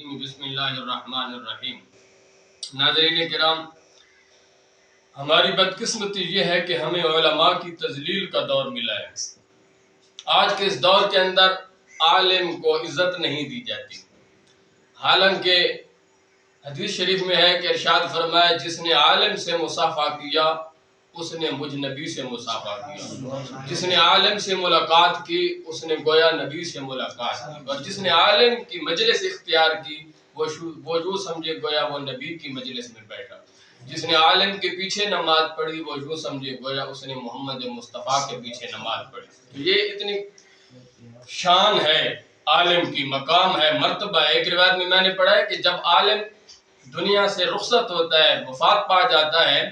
الرجیم بسم اللہ الرحمن الرحیم۔ ناظرین کرام، ہماری بدقسمتی یہ ہے کہ ہمیں علماء کی تذلیل کا دور ملا ہے۔ آج کے اس دور کے اندر عالم کو عزت نہیں دی جاتی، حالانکہ حدیث شریف میں ہے کہ ارشاد فرمایا جس نے عالم سے مصافحہ کیا اس نے مجھ نبی سے مصافحہ کیا، جس نے عالم سے ملاقات کی اس نے گویا نبی سے ملاقات کی، اور جس نے عالم کی مجلس اختیار کی وہ جو سمجھے گویا وہ نبی کی مجلس میں بیٹھا، جس نے عالم کے پیچھے نماز پڑھی وہ جو سمجھے گویا اس نے محمد مصطفیٰ کے پیچھے نماز پڑھی۔ تو یہ اتنی شان ہے عالم کی، مقام ہے، مرتبہ ہے۔ ایک روایت میں نے پڑھا ہے کہ جب عالم دنیا سے رخصت ہوتا ہے، وفات پا جاتا ہے،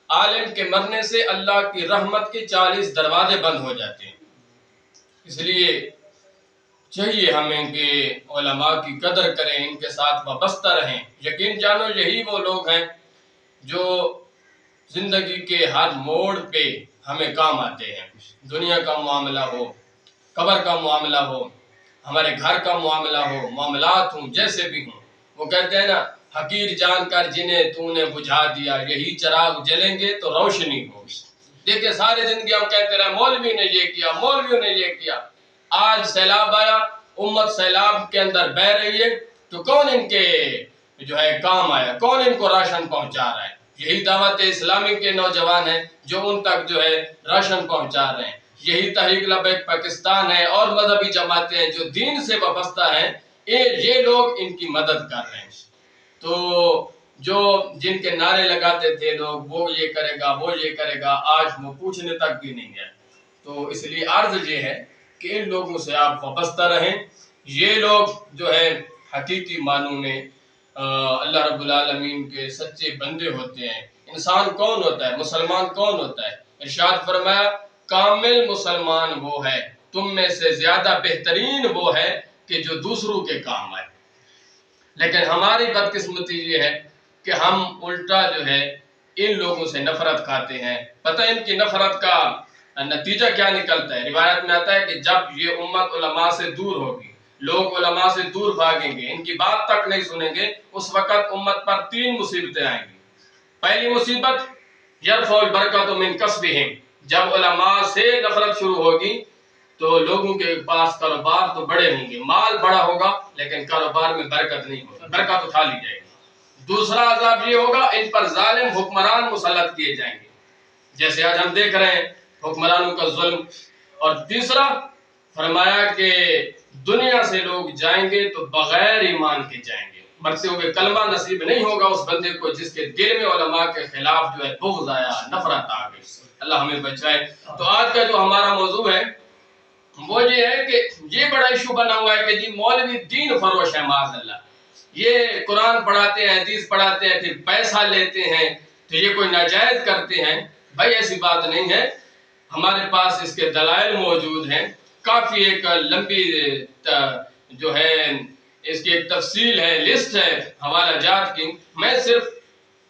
عالم کے مرنے سے اللہ کی رحمت کے 40 دروازے بند ہو جاتے ہیں۔ اس لیے چاہیے ہمیں کہ علماء کی قدر کریں، ان کے ساتھ وابستہ رہیں۔ یقین جانو یہی وہ لوگ ہیں جو زندگی کے ہر موڑ پہ ہمیں کام آتے ہیں۔ دنیا کا معاملہ ہو، قبر کا معاملہ ہو، ہمارے گھر کا معاملہ ہو، معاملات ہوں جیسے بھی ہوں، وہ کہتے ہیں نا حقیر جان کر جنہیں تو نے بجھا دیا، یہی چراغ جلیں گے تو روشنی ہوگی۔ دیکھیں سارے زندگی ہم کہتے رہے مولوی نے یہ کیا، مولویوں نے یہ کیا، آج سیلاب آیا، امت سیلاب کے اندر بہہ رہی ہے، تو کون ان کے کام آیا، کون ان کو راشن پہنچا رہا ہے؟ یہی دعوت اسلامی کے نوجوان ہیں جو ان تک راشن پہنچا رہے ہیں، یہی تحریک لبیک پاکستان ہے اور مذہبی جماعتیں ہیں جو دین سے وابستہ ہیں، یہ لوگ ان کی مدد کر رہے ہیں۔ تو جو جن کے نعرے لگاتے تھے لوگ وہ یہ کرے گا وہ یہ کرے گا، آج وہ پوچھنے تک بھی نہیں گئے۔ تو اس لیے عرض یہ ہے کہ ان لوگوں سے آپ وابستہ رہیں۔ یہ لوگ جو ہے حقیقی معنوں میں اللہ رب العالمین کے سچے بندے ہوتے ہیں۔ انسان کون ہوتا ہے؟ مسلمان کون ہوتا ہے؟ ارشاد فرمایا کامل مسلمان وہ ہے، تم میں سے زیادہ بہترین وہ ہے کہ جو دوسروں کے کام آئے۔ لیکن ہماری بدقسمتی یہ ہے کہ ہم الٹا ان لوگوں سے نفرت کھاتے ہیں۔ پتہ ان کی نفرت کا نتیجہ کیا نکلتا ہے؟ روایت میں آتا ہے کہ جب یہ امت علماء سے دور ہوگی، لوگ علماء سے دور بھاگیں گے، ان کی بات تک نہیں سنیں گے، اس وقت امت پر 3 مصیبتیں آئیں گی۔ پہلی مصیبت یرفع البرکۃ من کسبہم، جب علماء سے نفرت شروع ہوگی تو لوگوں کے پاس کاروبار تو بڑے ہوں گے، مال بڑا ہوگا لیکن کاروبار میں برکت نہیں ہوگی، برکت اٹھا لی جائے گی۔ دوسرا عذاب یہ ہوگا ان پر ظالم حکمران مسلط کیے جائیں گے، جیسے آج ہم دیکھ رہے ہیں حکمرانوں کا ظلم۔ اور تیسرا فرمایا کہ دنیا سے لوگ جائیں گے تو بغیر ایمان کے جائیں گے، مرتے ہوئے کلمہ نصیب نہیں ہوگا اس بندے کو جس کے دل میں علماء کے خلاف بغض آیا، نفرت آ گئی۔ اللہ ہمیں بچائے۔ تو آج کا جو ہمارا موضوع ہے وہ یہ ہے کہ یہ بڑا ایشو بنا ہوا ہے کہ جی مولوی دین فروش ہے، معاذ اللہ، یہ قرآن پڑھاتے ہیں، حدیث پڑھاتے ہیں، پھر پیسہ لیتے ہیں تو یہ کوئی ناجائز کرتے ہیں۔ بھائی ایسی بات نہیں ہے، ہمارے پاس اس کے دلائل موجود ہیں، کافی ایک لمبی اس کی ایک تفصیل ہے، لسٹ ہے حوالہ جات کی۔ میں صرف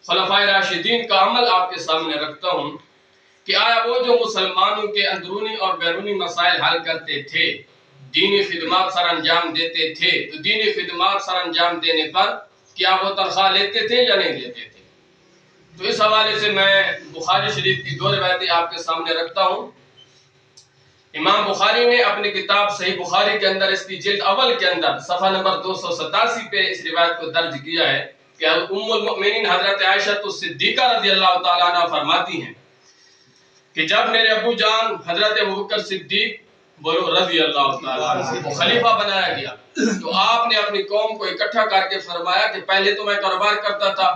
خلفائے راشدین کا عمل آپ کے سامنے رکھتا ہوں کہ آیا وہ جو مسلمانوں کے اندرونی اور بیرونی مسائل حل کرتے تھے، دینی خدمات سر انجام دیتے تھے، تو دینی خدمات سر انجام دینے پر کیا وہ تنخواہ لیتے تھے یا نہیں لیتے تھے؟ تو اس حوالے سے میں بخاری شریف کی 2 روایتیں آپ کے سامنے رکھتا ہوں۔ امام بخاری نے اپنی کتاب صحیح بخاری کے اندر اس کی جلد اول کے اندر صفحہ نمبر 287 پہ اس روایت کو درج کیا ہے کہ ام المؤمنین حضرت عائشہ صدیقہ رضی اللہ تعالیٰ عنہ فرماتی ہیں کہ جب میرے ابو جان حضرت ابوبکر صدیق بولو رضی اللہ تعالیٰ عنہ کو خلیفہ بنایا گیا تو آپ نے اپنی قوم کو اکٹھا کر کے فرمایا کہ پہلے تو میں کاروبار کرتا تھا،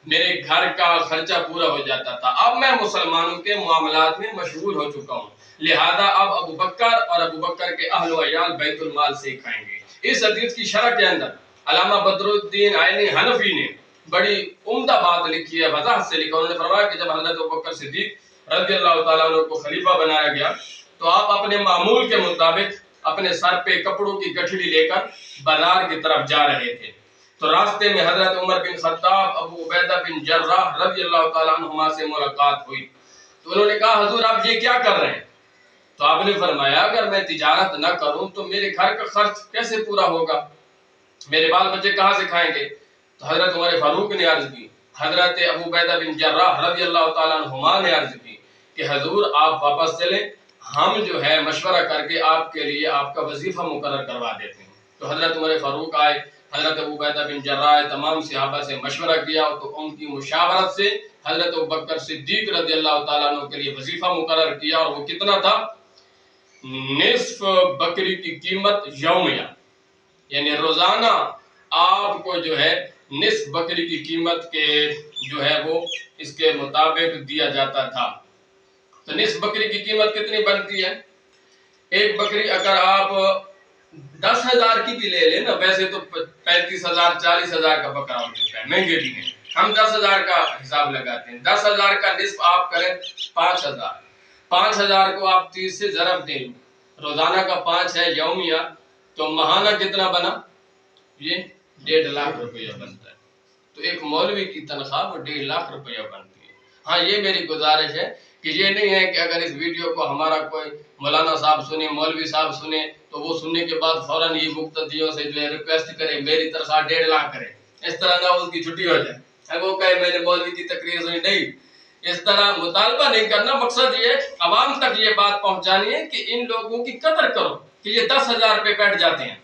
میرے گھر کا خرچہ پورا ہو جاتا تھا، اب میں مسلمانوں کے معاملات میں مشغول ہو چکا ہوں، لہذا اب ابوبکر اور ابوبکر کے اہل و عیال بیت المال سے کھائیں گے۔ اس حدیث کی شرح کے اندر علامہ بدر الدین عینی حنفی نے بڑی عمدہ بات لکھی ہے، وضاحت سے لکھا۔ انہوں نے فرمایا کہ جب حضرت ابوبکر صدیق رضی اللہ تعالیٰ عنہ کو خلیفہ بنایا گیا تو آپ اپنے معمول کے مطابق اپنے سر پہ کپڑوں کی گٹھڑی لے کر بازار کی طرف جا رہے تھے، تو راستے میں حضرت عمر بن خطاب، ابو عبیدہ بن جراح رضی اللہ تعالیٰ عنہما سے ملاقات ہوئی۔ تو انہوں نے کہا حضور آپ یہ کیا کر رہے ہیں؟ تو آپ نے فرمایا اگر میں تجارت نہ کروں تو میرے گھر کا خرچ کیسے پورا ہوگا؟ میرے بال بچے کہاں سے کھائیں گے؟ تو حضرت عمر فاروق نے عرض کی، حضرت ابو عبیدہ بن جراح رضی اللہ تعالیٰ عنہما نے عرض کی کہ حضور آپ واپس چلیں، ہم جو ہے مشورہ کر کے آپ کے لیے آپ کا وظیفہ مقرر کروا دیتے ہیں۔ تو حضرت عمر فاروق آئے، حضرت ابو عبیدہ بن جراح تمام صحابہ سے مشورہ کیا، تو ان کی مشاورت سے حضرت ابوبکر صدیق رضی اللہ تعالیٰ عنہ کے لیے وظیفہ مقرر کیا، اور وہ کتنا تھا؟ نصف بکری کی قیمت یومیہ، یعنی روزانہ آپ کو جو ہے نصف بکری کی قیمت کے جو ہے وہ اس کے مطابق دیا جاتا تھا۔ تو نصف بکری کی قیمت کتنی بنتی ہے؟ ایک بکری اگر آپ 10,000 کی بھی لے لیں نا، ویسے تو 35,000 40,000 کا بکرا ہو چکا ہے، مہنگے بھی ہیں، ہم 10,000 کا حساب لگاتے ہیں۔ 10,000 کا نصف آپ کریں 5,000، 5,000 کو آپ 30 سے ضرب دیں، روزانہ کا 5 ہے یومیہ، تو ماہانہ کتنا بنا؟ یہ 1.5 لاکھ روپیہ بنتا ہے۔ تو ایک مولوی کی تنخواہ وہ 1.5 لاکھ روپیہ بنتی ہے۔ ہاں یہ میری گزارش ہے کہ یہ نہیں ہے کہ اگر اس ویڈیو کو ہمارا کوئی مولانا صاحب سنے، مولوی صاحب سنے، تو وہ سننے کے بعد فوراً یہ مقتدیوں سے جو ہے ریکویسٹ کرے میری تنخواہ 1.5 لاکھ کرے، اس طرح نہ اس کی چھٹی ہو جائے، اب وہ کہے میں نے مولوی کی تقریر سنی۔ نہیں، اس طرح مطالبہ نہیں کرنا، مقصد یہ عوام تک یہ بات پہنچانی ہے کہ ان لوگوں کی قدر کرو کہ یہ 10,000 پہ بیٹھ جاتے ہیں،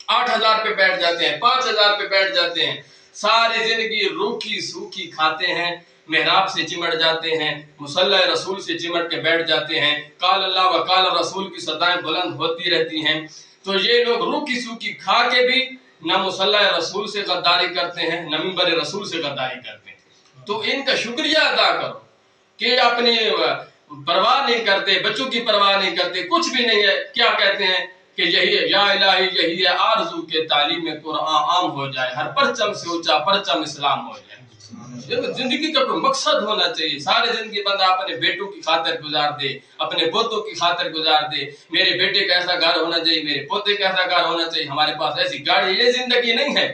8,000 پہ بیٹھ جاتے ہیں، 5,000 پہ بیٹھ جاتے ہیں، ساری زندگی روکھی سوکھی کھاتے ہیں، محراب سے چمٹ جاتے ہیں، مصلی رسول سے چمٹ کے بیٹھ جاتے ہیں، قال اللہ و قال رسول کی صدائیں بلند ہوتی رہتی ہیں۔ تو یہ لوگ روکھی سوکھی کھا کے بھی نہ مصلی رسول سے غداری کرتے ہیں، نہ منبر رسول سے غداری کرتے ہیں۔ تو ان کا شکریہ ادا کرو کہ اپنی پرواہ نہیں کرتے، بچوں کی پرواہ نہیں کرتے، کچھ بھی نہیں ہے، کیا کہتے ہیں کہ یہی ہے یا الہی، یہی ہے آرزو کے تعلیم قرآن عام ہو جائے، ہر پرچم سے اونچا پرچم اسلام ہو جائے۔ زندگی کا کوئی مقصد ہونا چاہیے۔ سارے زندگی بندہ اپنے بیٹوں کی خاطر گزار دے، اپنے پوتوں کی خاطر گزار دے، میرے بیٹے کا ایسا گھر ہونا چاہیے، میرے پوتے کا ایسا گھر ہونا چاہیے، ہمارے پاس ایسی گاڑی، یہ زندگی نہیں ہے۔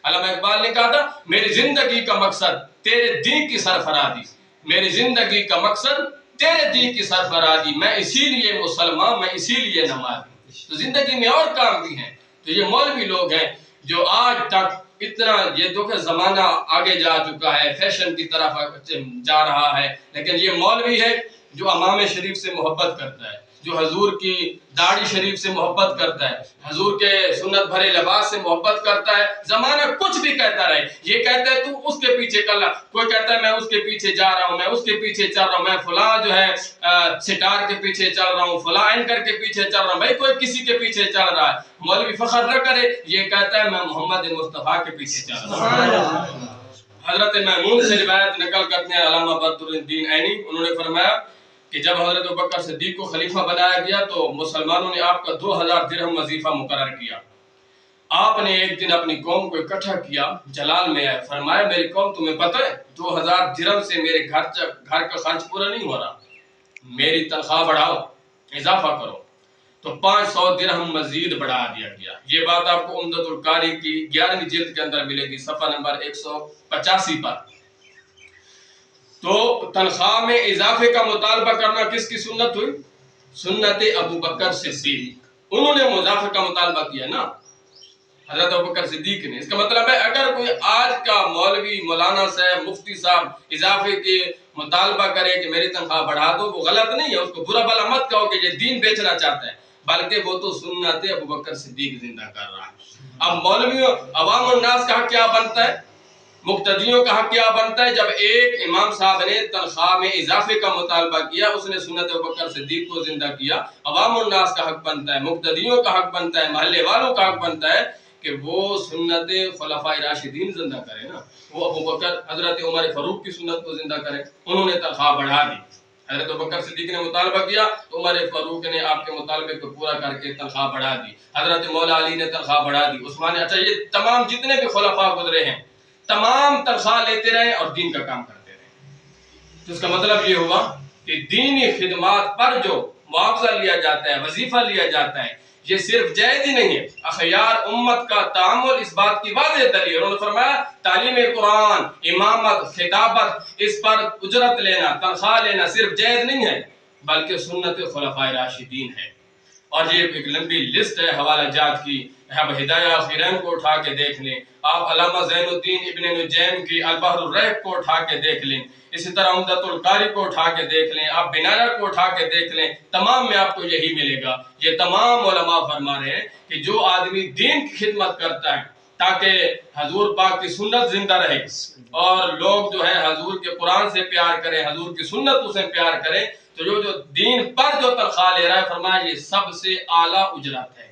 علامہ اقبال نے کہا تھا میری زندگی کا مقصد تیرے دین کی سرفرازی، میری زندگی کا مقصد تیرے دین کی سرفرازی، میں اسی لیے مسلمان، میں اسی لیے نمازی۔ تو زندگی میں اور کام بھی ہیں۔ تو یہ مولوی لوگ ہیں جو آج تک اتنا، یہ دیکھیں زمانہ آگے جا چکا ہے، فیشن کی طرف جا رہا ہے، لیکن یہ مولوی ہے جو امام شریف سے محبت کرتا ہے، جو حضور کی داڑھی شریف سے محبت کرتا ہے، حضور کے سنت بھرے لباس سے محبت کرتا ہے۔ زمانہ کچھ بھی کہتا رہے، یہ کہتا ہے تو اس کے پیچھے چل رہا، کوئی کہتا ہے میں اس کے پیچھے جا رہا ہوں، میں اس کے پیچھے چل رہا ہوں، میں فلاں جو ہے سٹار کے پیچھے چل رہا ہوں، فلاں اینکر کے پیچھے چل رہا ہوں۔ بھائی کوئی کسی کے پیچھے چل رہا ہے، مولوی فخر نہ کرے، یہ کہتا ہے میں محمد مصطفیٰ کے پیچھے چل رہا ہوں۔ حضرت میمون سے روایت نقل کرتے ہیں علامہ بدر الدین عینی، انہوں نے فرمایا کہ جب حضرت ابوبکر صدیق کو خلیفہ بنایا گیا تو مسلمانوں نے آپ کا 2,000 درہم وظیفہ مقرر کیا۔ آپ نے ایک دن اپنی قوم کو اکٹھا کیا، جلال میں آئے، فرمایا میری قوم تمہیں پتہ ہے 2,000 درہم سے میرے گھر کا خرچ پورا نہیں ہو رہا، میری تنخواہ بڑھاؤ، اضافہ کرو۔ تو 500 درہم مزید بڑھا دیا گیا۔ یہ بات آپ کو عمدۃ القاری کی 11ویں جلد کے اندر ملے گی، صفحہ نمبر 185 پر۔ تو تنخواہ میں اضافے کا مطالبہ کرنا کس کی سنت ہوئی؟ سنت ابوبکر صدیق، انہوں نے اضافے کا مطالبہ کیا نا، حضرت ابوبکر صدیق نے۔ اس کا مطلب ہے اگر کوئی آج کا مولوی، مولانا صاحب، مفتی صاحب اضافے کے مطالبہ کرے کہ میری تنخواہ بڑھا دو، وہ غلط نہیں ہے، اس کو برا بھلا مت کہو کہ یہ دین بیچنا چاہتا ہے، بلکہ وہ تو سنت ابوبکر صدیق زندہ کر رہا ہے۔ اب مولویوں، عوام الناس کا حق کیا بنتا ہے، مقتدیوں کا حق کیا بنتا ہے؟ جب ایک امام صاحب نے تنخواہ میں اضافے کا مطالبہ کیا، اس نے سنت ابوبکر صدیق کو زندہ کیا، عوام الناس کا حق بنتا ہے، مقتدیوں کا حق بنتا ہے، محلے والوں کا حق بنتا ہے کہ وہ سنت خلفائے راشدین زندہ کرے نا، وہ ابوبکر، حضرت عمر فاروق کی سنت کو زندہ کرے۔ انہوں نے تنخواہ بڑھا دی، حضرت ابوبکر صدیق نے مطالبہ کیا تو عمر فاروق نے آپ کے مطالبے کو پورا کر کے تنخواہ بڑھا دی، حضرت مولا علی نے تنخواہ بڑھا دی، عثمان نے، اچھا یہ تمام جتنے بھی خلفاء گزرے ہیں تمام تنخواہ لیتے رہے اور دین کا کام کرتے رہے۔ تو اس کا مطلب یہ ہوا کہ دینی خدمات پر جو معاوضہ لیا جاتا ہے، وظیفہ لیا جاتا ہے، یہ صرف جائز ہی نہیں ہے، اخیار امت کا تعامل اس بات کی واضح دلیل۔ انہوں نے فرمایا تعلیم قرآن، امامت، خطابت، اس پر اجرت لینا، تنخواہ لینا صرف جائز نہیں ہے بلکہ سنت خلفائے راشدین ہے۔ اور یہ ایک لمبی لسٹ ہے حوالہ جات کی اب ہدایہ خیرین کو اٹھا کے دیکھ لیں، آپ علامہ زین الدین ابن نجیم کی البحر الریق کو اٹھا کے دیکھ لیں، اسی طرح عمدۃ القاری کو اٹھا کے دیکھ لیں، آپ بنایا کو اٹھا کے دیکھ لیں، تمام میں آپ کو یہی ملے گا۔ یہ تمام علماء فرما رہے ہیں کہ جو آدمی دین کی خدمت کرتا ہے تاکہ حضور پاک کی سنت زندہ رہے اور لوگ جو ہے حضور کے قرآن سے پیار کریں، حضور کی سنت سے پیار کریں، تو جو دین پر جو تنخواہ لے رہا ہے، فرمایا یہ سب سے اعلیٰ اجرت ہے،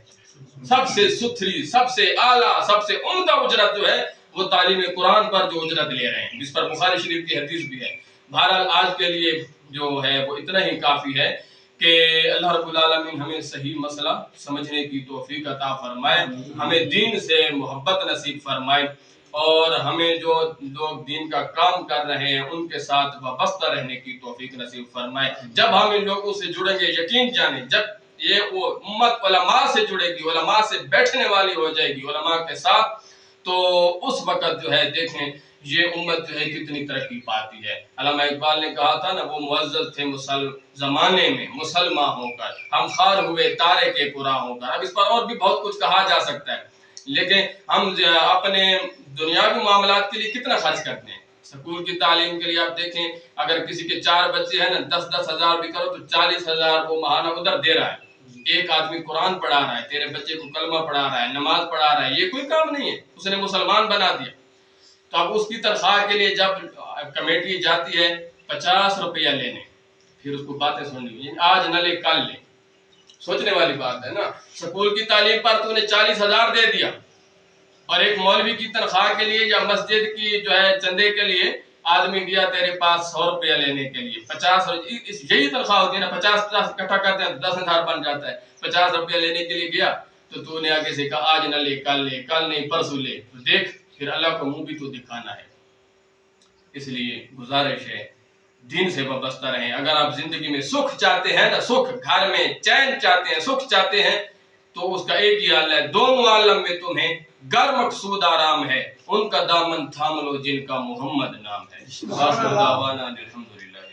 سب سے ستھری، سب سے اعلیٰ، سب سے عمدہ اجرت جو ہے وہ تعلیم قرآن پر جو اجرت لے رہے ہیں، جس پر بخاری شریف کی حدیث بھی ہے۔ بہرحال آج کے لیے جو ہے وہ اتنا ہی کافی ہے کہ اللہ رب العالمین ہمیں صحیح مسئلہ سمجھنے کی توفیق عطا فرمائے، ہمیں دین سے محبت نصیب فرمائے، اور ہمیں جو لوگ دین کا کام کر رہے ہیں ان کے ساتھ وابستہ رہنے کی توفیق نصیب فرمائے۔ جب ہم ان لوگوں سے جڑیں گے، یقین جانیں جب یہ وہ امت علماء سے جڑے گی، علماء سے بیٹھنے والی ہو جائے گی، علماء کے ساتھ، تو اس وقت جو ہے دیکھیں یہ امت جو ہے کتنی ترقی پاتی ہے۔ علامہ اقبال نے کہا تھا نا، وہ معزز تھے زمانے میں مسلمان ہو کر، ہم خار ہوئے تارے کے قرآن ہو کر۔ اب اس پر اور بھی بہت کچھ کہا جا سکتا ہے، لیکن ہم اپنے دنیاوی معاملات کے لیے کتنا خرچ کرتے ہیں۔ سکول کی تعلیم کے لیے آپ دیکھیں، اگر کسی کے 4 بچے ہیں نا، 10-10 ہزار بھی کرو تو 40,000 وہ ماہانہ ادھر دے رہا ہے۔ ایک آدمی قرآن پڑھا رہا ہے، تیرے بچے کو کلمہ پڑھا رہا ہے، نماز پڑھا رہا ہے، یہ کوئی کام نہیں ہے، اس نے مسلمان بنا دیا۔ تو اب اس کی تنخواہ کے لیے جب کمیٹی جاتی ہے 50 روپیہ لینے، پھر اس کو باتیں سننی، آج نہ لے کل لے، سوچنے والی بات ہے نا۔ سکول کی تعلیم پر تو نے 40,000 دے دیا، اور ایک مولوی کی تنخواہ کے لیے یا مسجد کی جو ہے چندے کے لیے آدمی گیا تیرے پاس 100 روپیہ لینے کے لیے، 50 یہی تنخواہ ہوتی ہے نا، 50 اکٹھا کرتے ہیں 10,000 بن جاتا ہے۔ 50 روپیہ لینے کے لیے گیا تو نے آگے سے کہا آج نہ لے کل لے، کل نہیں پرسوں لے، تو دیکھ پھر اللہ کو منہ بھی تو دکھانا ہے۔ اس لیے گزارش ہے دین سے وابستہ رہیں۔ اگر آپ زندگی میں سکھ چاہتے ہیں نا، سکھ گھر میں چین چاہتے ہیں، سکھ چاہتے ہیں، تو اس کا ایک ہی حل ہے، دونوں عالم میں تمہیں گر مقصود آرام ہے، ان کا دامن تھام لو جن کا محمد نام ہے۔